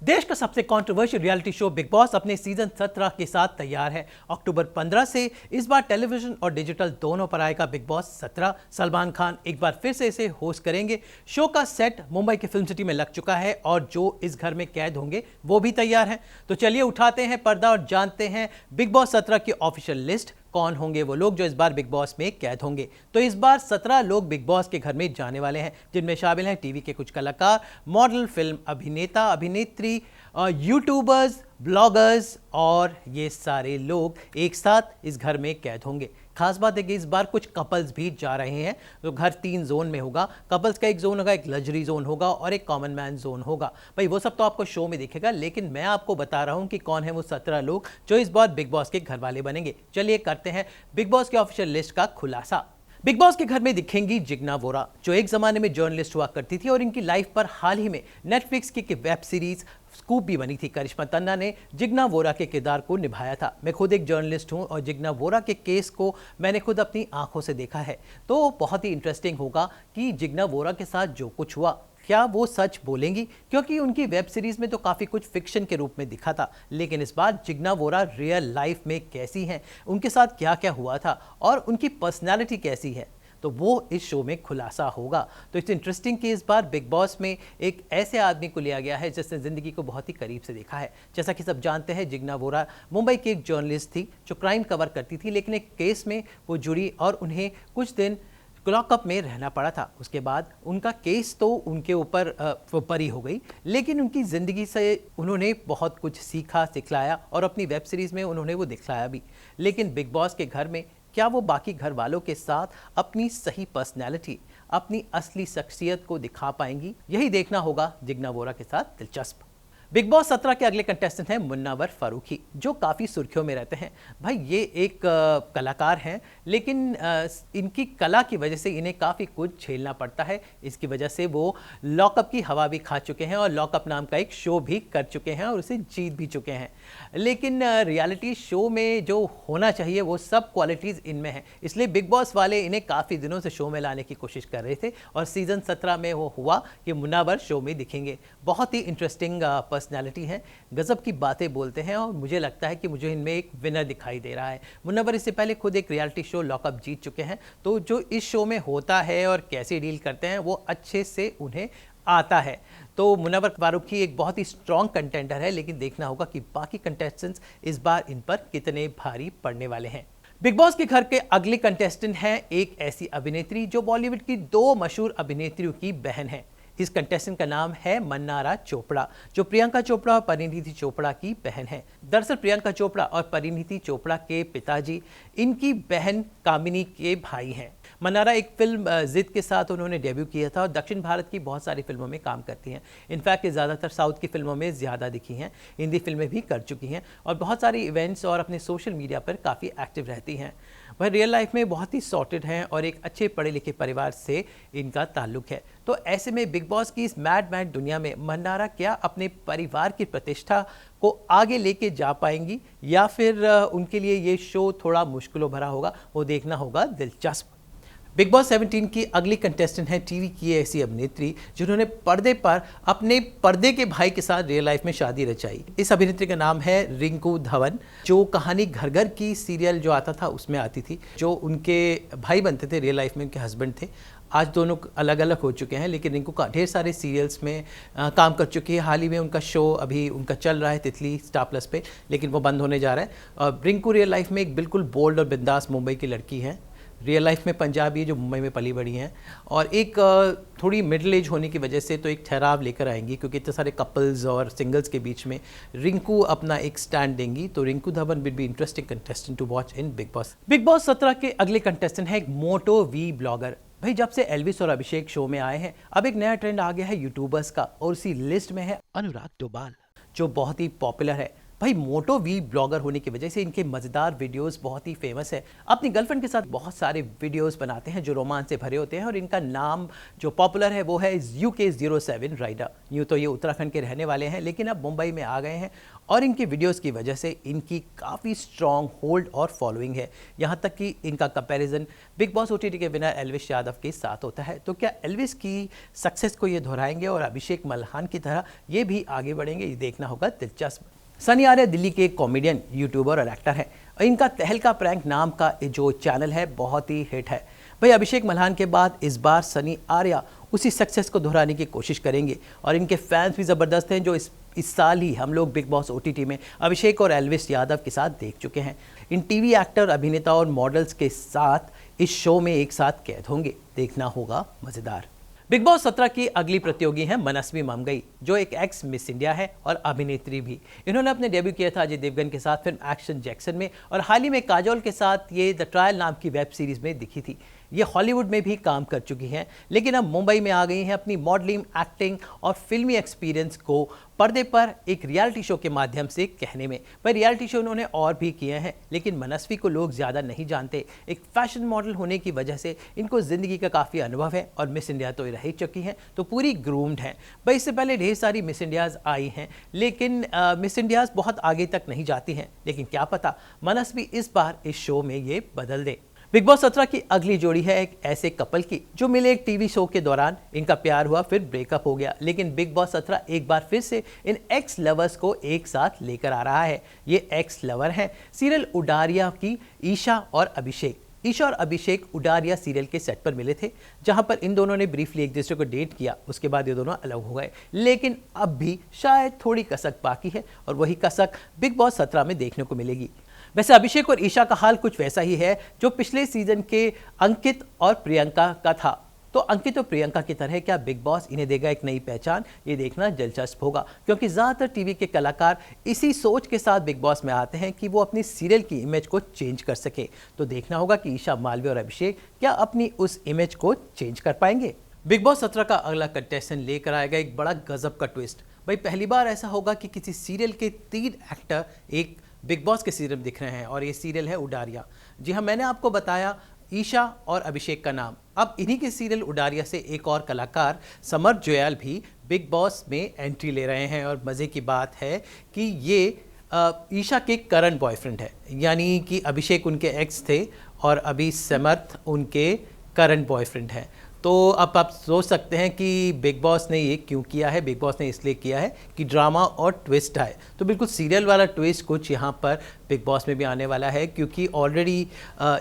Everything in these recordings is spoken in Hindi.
देश का सबसे controversial reality show big boss अपने सीजन 17 के साथ तैयार है। अक्टूबर 15 से इस बार टेलीविजन और डिजिटल दोनों पर आएगा बिग बॉस 17। सलमान खान एक बार फिर से इसे होस्ट करेंगे। शो का सेट मुंबई के फिल्म सिटी में लग चुका है और जो इस घर में कैद होंगे वो भी तैयार हैं। तो चलिए उठाते हैं पर्दा और जानते हैं बिग बॉस 17 की ऑफिशियल लिस्ट। कौन होंगे वो लोग जो इस बार बिग बॉस में कैद होंगे। तो इस बार 17 लोग बिग बॉस के घर में जाने वाले हैं, जिनमें शामिल हैं टीवी के कुछ कलाकार, मॉडल, फिल्म अभिनेता, अभिनेत्री, यूट्यूबर्स, ब्लॉगर्स और ये सारे लोग एक साथ इस घर में कैद होंगे। खास बात है कि इस बार कुछ कपल्स भी जा रहे हैं। तो घर 3 जोन में होगा। कपल्स का एक जोन होगा, एक लग्जरी जोन होगा और एक कॉमन मैन जोन होगा। भाई वो सब तो आपको शो में दिखेगा, लेकिन मैं आपको बता रहा हूं कि कौन है वो 17 लोग जो इस बार बिग बॉस के घर वाले बनेंगे। चलिए करते हैं बिग बॉस के ऑफिशियल लिस्ट का खुलासा। बिग बॉस के घर में दिखेंगी जिग्ना वोरा, जो एक जमाने में जर्नलिस्ट हुआ करती थी और इनकी लाइफ पर हाल ही में नेटफ्लिक्स की वेब सीरीज स्कूप भी बनी थी। करिश्मा तन्ना ने जिग्ना वोरा के किरदार को निभाया था। मैं खुद एक जर्नलिस्ट हूं और जिग्ना वोरा के केस को मैंने खुद अपनी आंखों से देखा है। तो बहुत ही इंटरेस्टिंग होगा कि जिग्ना वोरा के साथ जो कुछ हुआ क्या वो सच बोलेंगी, क्योंकि उनकी वेब सीरीज में तो काफ़ी कुछ फिक्शन के रूप में दिखा था, लेकिन इस बार जिग्ना वोरा रियल लाइफ में कैसी हैं, उनके साथ क्या क्या हुआ था और उनकी पर्सनैलिटी कैसी है, तो वो इस शो में खुलासा होगा। तो इट्स इंटरेस्टिंग कि इस बार बिग बॉस में एक ऐसे आदमी को लिया गया है जिसने ज़िंदगी को बहुत ही करीब से देखा है। जैसा कि सब जानते हैं, जिग्ना वोरा मुंबई की एक जर्नलिस्ट थी जो क्राइम कवर करती थी, लेकिन एक केस में वो जुड़ी और उन्हें कुछ दिन लॉकअप में रहना पड़ा था। उसके बाद उनका केस तो उनके ऊपर परी हो गई, लेकिन उनकी ज़िंदगी से उन्होंने बहुत कुछ सीखा, सिखलाया और अपनी वेब सीरीज़ में उन्होंने वो दिखलाया भी। लेकिन बिग बॉस के घर में क्या वो बाकी घर वालों के साथ अपनी सही पर्सनैलिटी, अपनी असली शख्सियत को दिखा पाएंगी? यही देखना होगा जिग्ना वोरा के साथ। दिलचस्प। बिग बॉस 17 के अगले कंटेस्टेंट हैं मुन्नावर फारूकी, जो काफ़ी सुर्खियों में रहते हैं। भाई ये एक कलाकार हैं, लेकिन इनकी कला की वजह से इन्हें काफ़ी कुछ झेलना पड़ता है। इसकी वजह से वो लॉकअप की हवा भी खा चुके हैं और लॉकअप नाम का एक शो भी कर चुके हैं और उसे जीत भी चुके हैं। लेकिन रियलिटी शो में जो होना चाहिए वो सब क्वालिटीज़ इनमें हैं, इसलिए बिग बॉस वाले इन्हें काफ़ी दिनों से शो में लाने की कोशिश कर रहे थे और सीज़न 17 में वो हुआ कि मुन्नावर शो में दिखेंगे। बहुत ही इंटरेस्टिंग पर्सनालिटी है, गजब की बातें बोलते हैं और मुझे लगता है कि मुझे इनमें एक विनर दिखाई दे रहा है। मुन्नावर इससे पहले खुद एक रियलिटी शो लॉकअप जीत चुके हैं, तो जो इस शो में होता है और कैसे डील करते हैं वो अच्छे से उन्हें आता है। तो मुन्नावर फारूकी एक बहुत ही स्ट्रॉन्ग कंटेंडर है, लेकिन देखना होगा कि बाकी कंटेस्टेंट्स इस बार इन पर कितने भारी पड़ने वाले हैं। बिग बॉस के घर के अगले कंटेस्टेंट हैं एक ऐसी अभिनेत्री जो बॉलीवुड की 2 मशहूर अभिनेत्रियों की बहन है। इस कंटेस्टेंट का नाम है मन्नारा चोपड़ा, जो प्रियंका चोपड़ा और परिणीति चोपड़ा की बहन है। दरअसल प्रियंका चोपड़ा और परिणीति चोपड़ा के पिताजी इनकी बहन कामिनी के भाई हैं। मन्नारा एक फिल्म जिद के साथ उन्होंने डेब्यू किया था और दक्षिण भारत की बहुत सारी फिल्मों में काम करती हैं। इनफैक्ट ये ज़्यादातर साउथ की फिल्मों में ज़्यादा दिखी हैं, हिंदी फिल्में भी कर चुकी हैं और बहुत सारी इवेंट्स और अपने सोशल मीडिया पर काफ़ी एक्टिव रहती हैं। वह रियल लाइफ में बहुत ही सॉर्टेड हैं और एक अच्छे पढ़े लिखे परिवार से इनका ताल्लुक है। तो ऐसे में बिग बॉस की इस मैड दुनिया में मन्नारा क्या अपने परिवार की प्रतिष्ठा को आगे लेके जा पाएंगी या फिर उनके लिए ये शो थोड़ा मुश्किलों भरा होगा, वो देखना होगा। दिलचस्प। बिग बॉस 17 की अगली कंटेस्टेंट है टीवी की ऐसी अभिनेत्री जिन्होंने पर्दे पर अपने पर्दे के भाई के साथ रियल लाइफ में शादी रचाई। इस अभिनेत्री का नाम है रिंकू धवन, जो कहानी घर घर की सीरियल जो आता था उसमें आती थी, जो उनके भाई बनते थे, रियल लाइफ में उनके हस्बैंड थे। आज दोनों अलग अलग हो चुके हैं, लेकिन रिंकू का ढेर सारे सीरियल्स में काम कर चुकी है। हाल ही में उनका शो अभी उनका चल रहा है तितली स्टार प्लस पे, लेकिन वो बंद होने जा रहा है। और रिंकू रियल लाइफ में एक बिल्कुल बोल्ड और बिंदास मुंबई की लड़की है। रियल लाइफ में पंजाबी है, जो मुंबई में पली बड़ी हैं और एक थोड़ी मिडिल एज होने की वजह से तो एक ठहराव लेकर आएंगी, क्योंकि इतने सारे कपल्स और सिंगल्स के बीच में रिंकू अपना एक स्टैंड देंगी। तो Rinku Dhawan will be interesting contestant to watch in Bigg Boss. Bigg Boss 17 के अगले कंटेस्टेंट है एक मोटो वी ब्लॉगर। भाई जब से एल्विस और अभिषेक शो में आए हैं, अब एक नया ट्रेंड आ गया है यूट्यूबर्स का और उसी लिस्ट में है अनुराग डोभाल, जो बहुत ही पॉपुलर है। भाई मोटो वी ब्लॉगर होने की वजह से इनके मज़ेदार वीडियोस बहुत ही फेमस है। अपनी गर्लफ्रेंड के साथ बहुत सारे वीडियोस बनाते हैं जो रोमांच से भरे होते हैं और इनका नाम जो पॉपुलर है वो है UK07 राइडर। यूँ तो ये उत्तराखंड के रहने वाले हैं लेकिन अब मुंबई में आ गए हैं और इनकी वीडियोस की वजह से इनकी काफ़ी स्ट्रॉन्ग होल्ड और फॉलोइंग है। यहाँ तक कि इनका कंपैरिजन बिग बॉस OTT के विनर एल्विश यादव के साथ होता है। तो क्या एल्विश की सक्सेस को ये दोहराएंगे और अभिषेक मल्हान की तरह ये भी आगे बढ़ेंगे? ये देखना होगा दिलचस्प। सनी आर्य दिल्ली के एक कॉमेडियन, यूट्यूबर और एक्टर है और इनका तहलका प्रैंक नाम का जो चैनल है बहुत ही हिट है। भाई अभिषेक मल्हान के बाद इस बार सनी आर्य उसी सक्सेस को दोहराने की कोशिश करेंगे और इनके फैंस भी ज़बरदस्त हैं जो इस साल ही हम लोग बिग बॉस OTT में अभिषेक और एल्विश यादव के साथ देख चुके हैं। इन टीवी एक्टर, अभिनेता और मॉडल्स के साथ इस शो में एक साथ कैद होंगे। देखना होगा मज़ेदार। बिग बॉस 17 की अगली प्रतियोगी हैं मनस्वी ममगई, जो एक एक्स मिस इंडिया है और अभिनेत्री भी। इन्होंने अपने डेब्यू किया था अजय देवगन के साथ फिल्म एक्शन जैक्सन में और हाल ही में काजोल के साथ ये द ट्रायल नाम की वेब सीरीज में दिखी थी। ये हॉलीवुड में भी काम कर चुकी हैं लेकिन अब मुंबई में आ गई हैं अपनी मॉडलिंग, एक्टिंग और फिल्मी एक्सपीरियंस को पर्दे पर एक रियलिटी शो के माध्यम से कहने में। पर रियलिटी शो उन्होंने और भी किए हैं लेकिन मनस्वी को लोग ज़्यादा नहीं जानते। एक फैशन मॉडल होने की वजह से इनको ज़िंदगी का काफ़ी अनुभव है और मिस इंडिया तो रह चुकी हैं तो पूरी ग्रूम्ड हैं। भाई इससे पहले ढेर सारी मिस इंडियाज़ आई हैं लेकिन मिस इंडियाज़ बहुत आगे तक नहीं जाती हैं। लेकिन क्या पता मनस्वी इस बार इस शो में ये बदल दे। बिग बॉस 17 की अगली जोड़ी है एक ऐसे कपल की जो मिले एक टीवी शो के दौरान। इनका प्यार हुआ फिर ब्रेकअप हो गया लेकिन बिग बॉस 17 एक बार फिर से इन एक्स लवर्स को एक साथ लेकर आ रहा है। ये एक्स लवर हैं सीरियल उडारिया की ईशा और अभिषेक। ईशा और अभिषेक उडारिया सीरियल के सेट पर मिले थे जहां पर इन दोनों ने ब्रीफली एक दूसरे को डेट किया। उसके बाद ये दोनों अलग हो गए लेकिन अब भी शायद थोड़ी कसक बाकी है और वही कसक बिग बॉस 17 में देखने को मिलेगी। वैसे अभिषेक और ईशा का हाल कुछ वैसा ही है जो पिछले सीजन के अंकित और प्रियंका का था। तो अंकित और प्रियंका की तरह क्या बिग बॉस इन्हें देगा एक नई पहचान? ये देखना दिलचस्प होगा क्योंकि ज़्यादातर टीवी के कलाकार इसी सोच के साथ बिग बॉस में आते हैं कि वो अपनी सीरियल की इमेज को चेंज कर सके। तो देखना होगा कि ईशा, मालवीय और अभिषेक क्या अपनी उस इमेज को चेंज कर पाएंगे। बिग बॉस 17 का अगला कंटेस्टेंट लेकर आएगा एक बड़ा गजब का ट्विस्ट। भाई पहली बार ऐसा होगा कि किसी सीरियल के 3 एक्टर एक बिग बॉस के सीरियल दिख रहे हैं और ये सीरियल है उडारिया। जी हाँ, मैंने आपको बताया ईशा और अभिषेक का नाम। अब इन्हीं के सीरियल उडारिया से एक और कलाकार समर जोयाल भी बिग बॉस में एंट्री ले रहे हैं और मज़े की बात है कि ये ईशा के करंट बॉयफ्रेंड है, यानी कि अभिषेक उनके एक्स थे और अभी समर्थ उनके करंट बॉयफ्रेंड है। तो अब आप सोच सकते हैं कि बिग बॉस ने ये क्यों किया है। बिग बॉस ने इसलिए किया है कि ड्रामा और ट्विस्ट आए। तो बिल्कुल सीरियल वाला ट्विस्ट कुछ यहाँ पर बिग बॉस में भी आने वाला है क्योंकि ऑलरेडी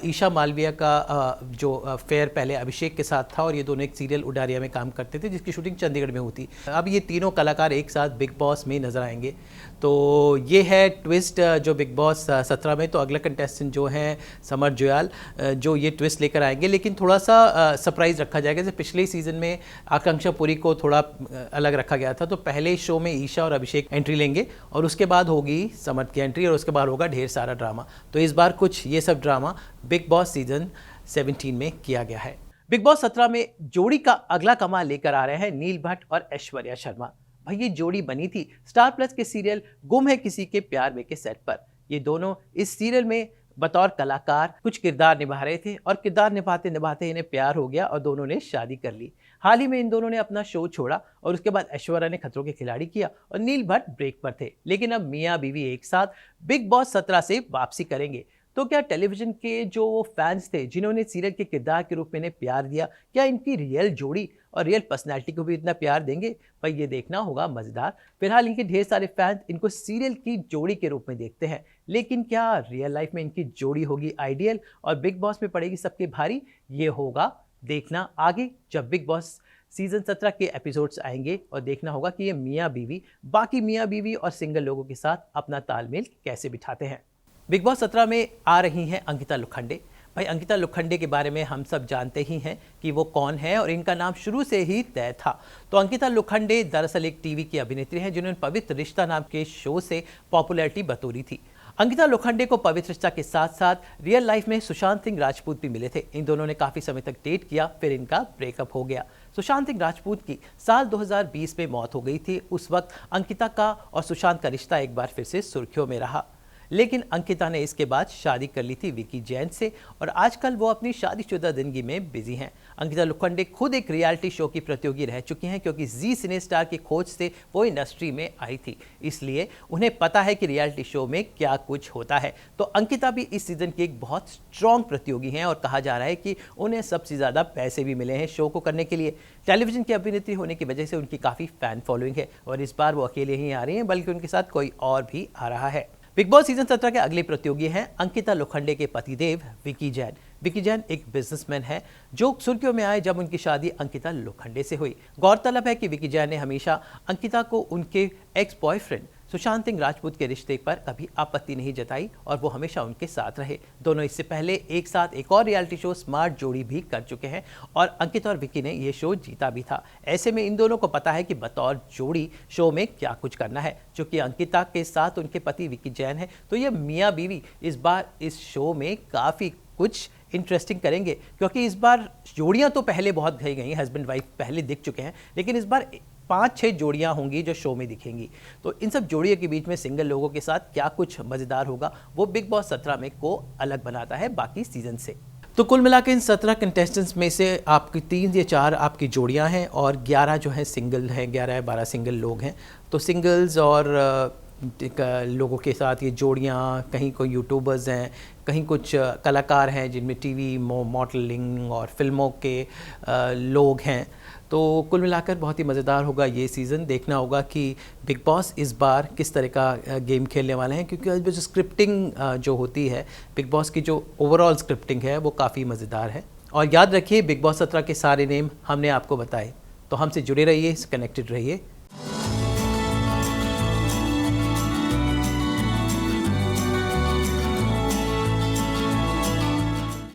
ईशा मालवीय का जो अफेयर पहले अभिषेक के साथ था और ये दोनों एक सीरियल उडारिया में काम करते थे जिसकी शूटिंग चंडीगढ़ में हुई। अब ये तीनों कलाकार एक साथ बिग बॉस में नजर आएंगे। तो ये है ट्विस्ट जो बिग बॉस 17 में। तो अगला कंटेस्टेंट जो हैं समर जोयाल जो ये ट्विस्ट लेकर आएंगे लेकिन थोड़ा सा सरप्राइज रखा जाएगा। जैसे पिछले सीजन में आकांक्षा पुरी को थोड़ा अलग रखा गया था। तो पहले शो में ईशा और अभिषेक एंट्री लेंगे और उसके बाद होगी समर की एंट्री और उसके बाद होगा ढेर सारा ड्रामा। तो इस बार कुछ ये सब ड्रामा बिग बॉस सीजन 17 में किया गया है। बिग बॉस 17 में जोड़ी का अगला कमाल लेकर आ रहे हैं नील भट्ट और ऐश्वर्या शर्मा। भाई ये जोड़ी बनी थी स्टार प्लस के सीरियल गुम है किसी के प्यार में के सेट पर। ये दोनों इस सीरियल में बतौर कलाकार कुछ किरदार निभा रहे थे और किरदार निभाते निभाते इन्हें प्यार हो गया और दोनों ने शादी कर ली। हाल ही में इन दोनों ने अपना शो छोड़ा और उसके बाद ऐश्वर्या ने खतरों के खिलाड़ी किया और नील भट्ट ब्रेक पर थे। लेकिन अब मियाँ बीवी एक साथ बिग बॉस 17 से वापसी करेंगे। तो क्या टेलीविजन के जो फैंस थे जिन्होंने सीरियल के किरदार के रूप में इन्हें प्यार दिया, क्या इनकी रियल जोड़ी और रियल पर्सनैलिटी को भी इतना प्यार देंगे? भाई ये देखना होगा मज़ेदार। फिलहाल इनके ढेर सारे फैंस इनको सीरियल की जोड़ी के रूप में देखते हैं लेकिन क्या रियल लाइफ में इनकी जोड़ी होगी आइडियल और बिग बॉस में पड़ेगी सबके भारी? ये होगा देखना आगे जब बिग बॉस सीजन 17 के एपिसोड्स आएंगे और देखना होगा कि ये मियाँ बीवी बाकी मियाँ बीवी और सिंगल लोगों के साथ अपना तालमेल कैसे बिठाते हैं। बिग बॉस 17 में आ रही हैं अंकिता लोखंडे। भाई अंकिता लोखंडे के बारे में हम सब जानते ही हैं कि वो कौन है और इनका नाम शुरू से ही तय था। तो अंकिता लोखंडे दरअसल एक टीवी की अभिनेत्री हैं जिन्होंने पवित्र रिश्ता नाम के शो से पॉपुलैरिटी बटोरी थी। अंकिता लोखंडे को पवित्र रिश्ता के साथ साथ रियल लाइफ में सुशांत सिंह राजपूत भी मिले थे। इन दोनों ने काफी समय तक डेट किया, फिर इनका ब्रेकअप हो गया। सुशांत सिंह राजपूत की साल 2020 में मौत हो गई थी। उस वक्त अंकिता का और सुशांत का रिश्ता एक बार फिर से सुर्खियों में रहा, लेकिन अंकिता ने इसके बाद शादी कर ली थी विकी जैन से और आजकल वो अपनी शादीशुदा जिंदगी में बिजी हैं। अंकिता लोखंडे खुद एक रियलिटी शो की प्रतियोगी रह चुकी हैं, क्योंकि जी सिने स्टार की खोज से वो इंडस्ट्री में आई थी, इसलिए उन्हें पता है कि रियलिटी शो में क्या कुछ होता है। तो अंकिता भी इस सीजन की एक बहुत स्ट्रॉन्ग प्रतियोगी हैं और कहा जा रहा है कि उन्हें सबसे ज़्यादा पैसे भी मिले हैं शो को करने के लिए। टेलीविजन की अभिनेत्री होने की वजह से उनकी काफ़ी फैन फॉलोइंग है और इस बार वो अकेले ही आ रही हैं, बल्कि उनके साथ कोई और भी आ रहा है। बिग बॉस सीजन 17 के अगले प्रतियोगी हैं अंकिता लोखंडे के पतिदेव विकी जैन। विकी जैन एक बिजनेसमैन है जो सुर्खियों में आए जब उनकी शादी अंकिता लोखंडे से हुई। गौरतलब है कि विकी जैन ने हमेशा अंकिता को उनके एक्स बॉयफ्रेंड सुशांत सिंह राजपूत के रिश्ते पर कभी आपत्ति नहीं जताई और वो हमेशा उनके साथ रहे। दोनों इससे पहले एक साथ एक और रियलिटी शो स्मार्ट जोड़ी भी कर चुके हैं और अंकिता और विकी ने ये शो जीता भी था। ऐसे में इन दोनों को पता है कि बतौर जोड़ी शो में क्या कुछ करना है। चूंकि अंकिता के साथ उनके पति विकी जैन है, तो ये मियाँ बीवी इस बार इस शो में काफ़ी कुछ इंटरेस्टिंग करेंगे, क्योंकि इस बार जोड़ियां तो पहले बहुत गई गई, हस्बैंड वाइफ पहले दिख चुके हैं, लेकिन इस बार 5-6 जोड़ियां होंगी जो शो में दिखेंगी। तो इन सब जोड़ियों के बीच में सिंगल लोगों के साथ क्या कुछ मज़ेदार होगा, वो बिग बॉस 17 में को अलग बनाता है बाकी सीजन से। तो कुल मिला के इन 17 कंटेस्टेंट्स में से आपकी 3 या 4 आपकी जोड़ियां हैं और 11 जो हैं सिंगल हैं, 11 या 12 सिंगल लोग हैं। तो सिंगल्स और लोगों के साथ ये जोड़ियाँ, कहीं कोई यूट्यूबर्स हैं, कहीं कुछ कलाकार हैं जिनमें टीवी मॉडलिंग और फिल्मों के लोग हैं। तो कुल मिलाकर बहुत ही मज़ेदार होगा ये सीज़न। देखना होगा कि बिग बॉस इस बार किस तरह का गेम खेलने वाले हैं, क्योंकि जो स्क्रिप्टिंग जो होती है बिग बॉस की, जो ओवरऑल स्क्रिप्टिंग है वो काफ़ी मज़ेदार है। और याद रखिए बिग बॉस 17 के सारे नेम हमने आपको बताए, तो हमसे जुड़े रहिए, कनेक्टेड रहिए।